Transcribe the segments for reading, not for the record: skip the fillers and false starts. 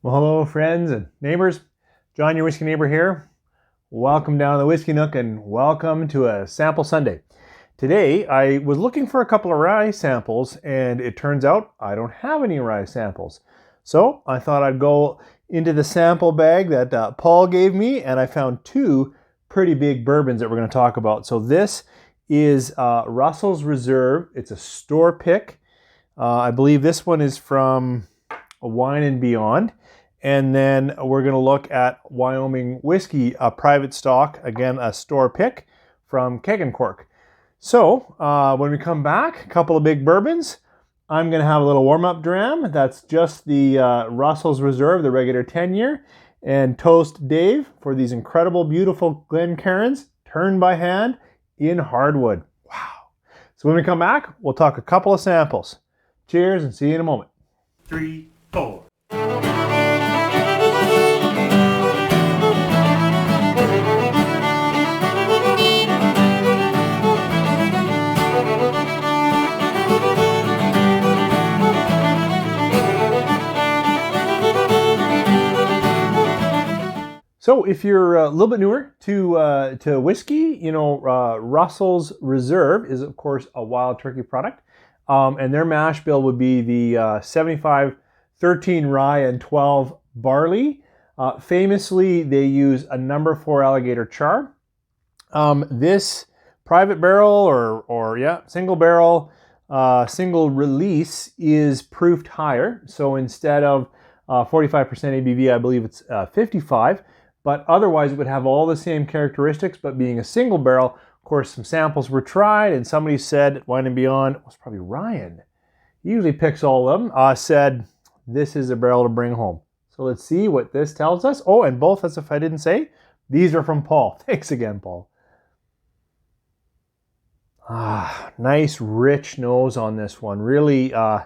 Well, hello friends and neighbors. John, your whiskey neighbor here. Welcome down to the Whiskey Nook and welcome to a sample Sunday. Today, I was looking for a couple of rye samples and it turns out I don't have any rye samples. So I thought I'd go into the sample bag that Paul gave me and I found two pretty big bourbons that we're going to talk about. So this is Russel's Reserve. It's a store pick. I believe this one is from a Wine and Beyond. And then we're going to look at Wyoming Whiskey, a private stock, again, a store pick from Cork. So when we come back, a couple of big bourbons. I'm going to have a little warm-up dram. That's just the Russel's Reserve, the regular 10-year. And toast Dave for these incredible, beautiful Glencairns, turned by hand in hardwood. Wow. So when we come back, we'll talk a couple of samples. Cheers and see you in a moment. 3, 4. So if you're a little bit newer to whiskey, you know, Russel's Reserve is, of course, a wild turkey product. And their mash bill would be the 75, 13 rye, and 12 barley. Famously, they use a number 4 alligator char. This private barrel single barrel, single release is proofed higher. So instead of 45% ABV, I believe it's 55. But otherwise, it would have all the same characteristics, but being a single barrel. Of course, some samples were tried, and somebody said at Wine and Beyond, it was probably Ryan, he usually picks all of them, said, this is a barrel to bring home. So let's see what this tells us. Oh, and both, as if I didn't say, these are from Paul. Thanks again, Paul. Nice, rich nose on this one. Really an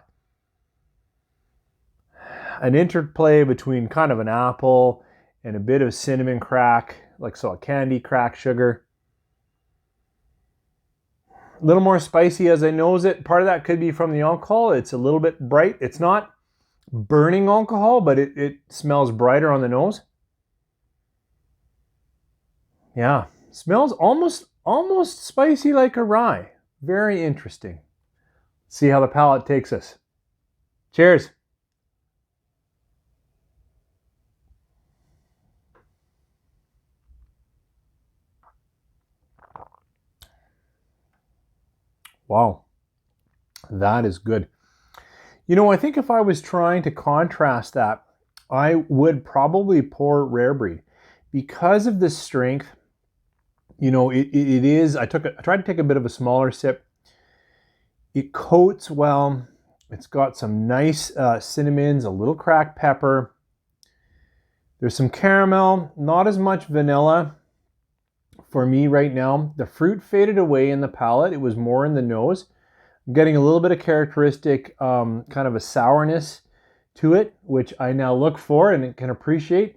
interplay between kind of an apple and a bit of cinnamon crack, like so a candy crack sugar. A little more spicy as I nose it. Part of that could be from the alcohol. It's a little bit bright. It's not burning alcohol, but it smells brighter on the nose. Yeah, smells almost spicy like a rye. Very interesting. See how the palate takes us. Cheers. Wow, that is good. You know, I think if I was trying to contrast that, I would probably pour Rare Breed. Because of the strength, you know, it is, I tried to take a bit of a smaller sip. It coats well. It's got some nice cinnamons, a little cracked pepper. There's some caramel, not as much vanilla. For me right now, the fruit faded away in the palate. It was more in the nose. I'm getting a little bit of characteristic kind of a sourness to it, which I now look for and can appreciate.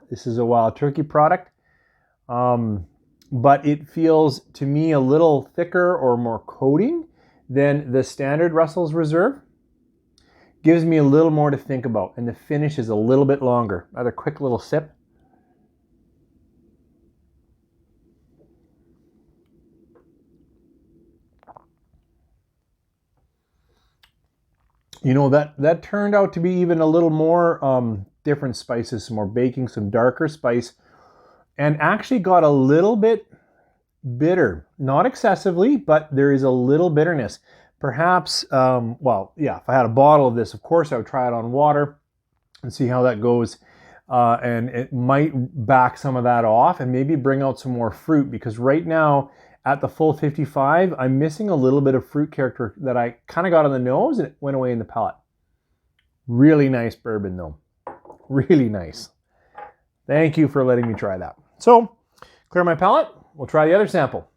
This is a wild turkey product. But it feels to me a little thicker or more coating than the standard Russel's Reserve. Gives me a little more to think about, and the finish is a little bit longer. Another quick little sip. You know, that turned out to be even a little more different spices, some more baking, some darker spice, and actually got a little bit bitter. Not excessively, but there is a little bitterness. Perhaps, if I had a bottle of this, of course, I would try it on water and see how that goes. And it might back some of that off and maybe bring out some more fruit, because right now, at the full 55, I'm missing a little bit of fruit character that I kind of got on the nose and it went away in the palate. Really nice bourbon though. Really nice. Thank you for letting me try that. So, clear my palate. We'll try the other sample.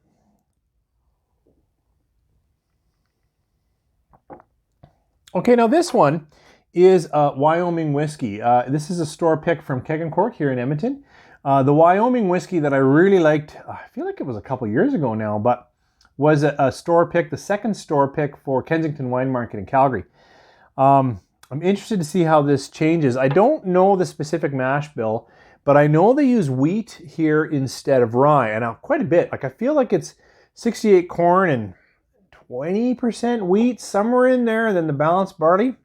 Okay, now this one is Wyoming Whiskey. This is a store pick from Cork here in Edmonton. The Wyoming Whiskey that I really liked, I feel like it was a couple years ago now, but was a store pick, the second store pick for Kensington Wine Market in Calgary. I'm interested to see how this changes. I don't know the specific mash bill, but I know they use wheat here instead of rye, and quite a bit. Like I feel like it's 68 corn and 20% wheat, somewhere in there, and then the balance barley.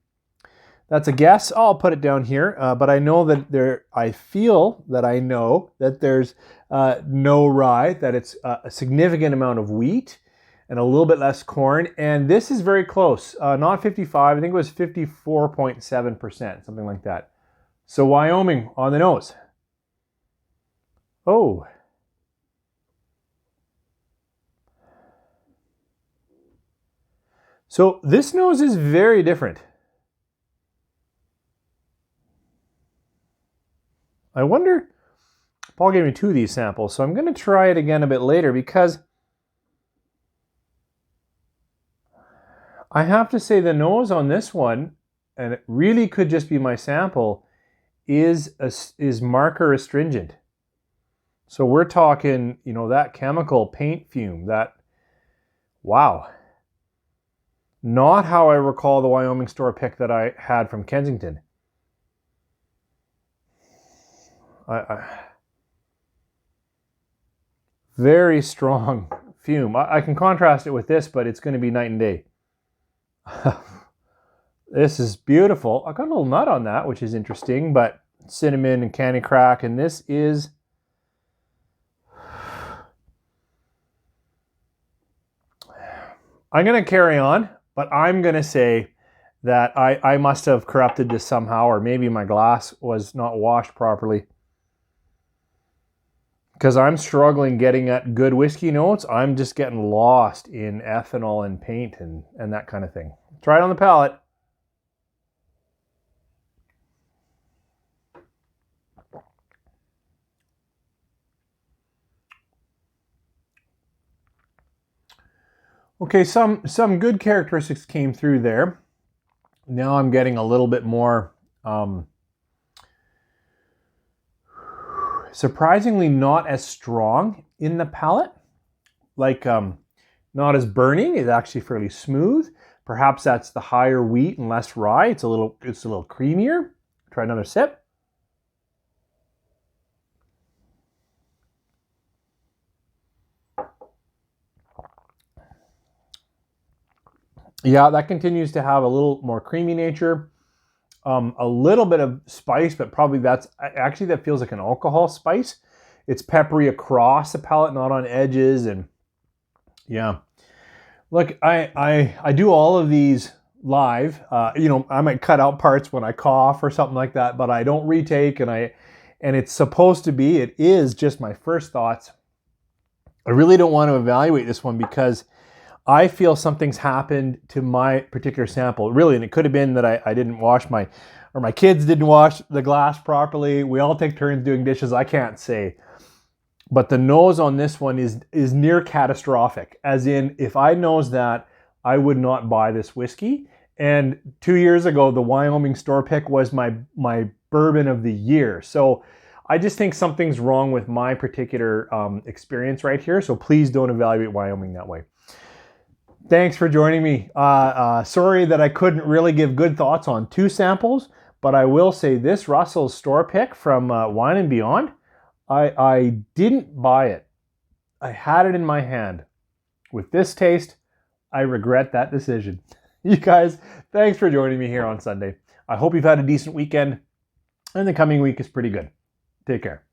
That's a guess. I'll put it down here, but I know that I feel that I know that there's no rye, that it's a significant amount of wheat and a little bit less corn. And this is very close, not 55, I think it was 54.7%, something like that. So Wyoming on the nose. Oh. So this nose is very different. I wonder, Paul gave me 2 of these samples, so I'm going to try it again a bit later because I have to say the nose on this one, and it really could just be my sample, is marker astringent. So we're talking, you know, that chemical paint fume, that, wow. Not how I recall the Wyoming store pick that I had from Kensington. Very strong fume. I can contrast it with this, but it's going to be night and day. This is beautiful. I got a little nut on that, which is interesting, but cinnamon and candy crack, and this is... I'm going to carry on, but I'm going to say that I must have corrupted this somehow, or maybe my glass was not washed properly. Because I'm struggling getting at good whiskey notes. I'm just getting lost in ethanol and paint and that kind of thing. Try it on the palate. Okay, some good characteristics came through there. Now I'm getting a little bit more... surprisingly not as strong in the palate, like not as burning. It's actually fairly smooth. Perhaps that's the higher wheat and less rye. It's a little creamier. Try another sip. Yeah, that continues to have a little more creamy nature. A little bit of spice, but probably that feels like an alcohol spice. It's peppery across the palate, not on edges. And yeah, look, I do all of these live. You know, I might cut out parts when I cough or something like that, but I don't retake. And it's supposed to be. It is just my first thoughts. I really don't want to evaluate this one because I feel something's happened to my particular sample, really, and it could have been that I didn't wash my kids didn't wash the glass properly. We all take turns doing dishes. I can't say. But the nose on this one is near catastrophic, as in, if I nose that, I would not buy this whiskey. And 2 years ago, the Wyoming store pick was my bourbon of the year. So I just think something's wrong with my particular experience right here. So please don't evaluate Wyoming that way. Thanks for joining me. Sorry that I couldn't really give good thoughts on 2 samples, but I will say this Russel's store pick from Wine and Beyond, I didn't buy it. I had it in my hand. With this taste, I regret that decision. You guys, thanks for joining me here on Sunday. I hope you've had a decent weekend, and the coming week is pretty good. Take care.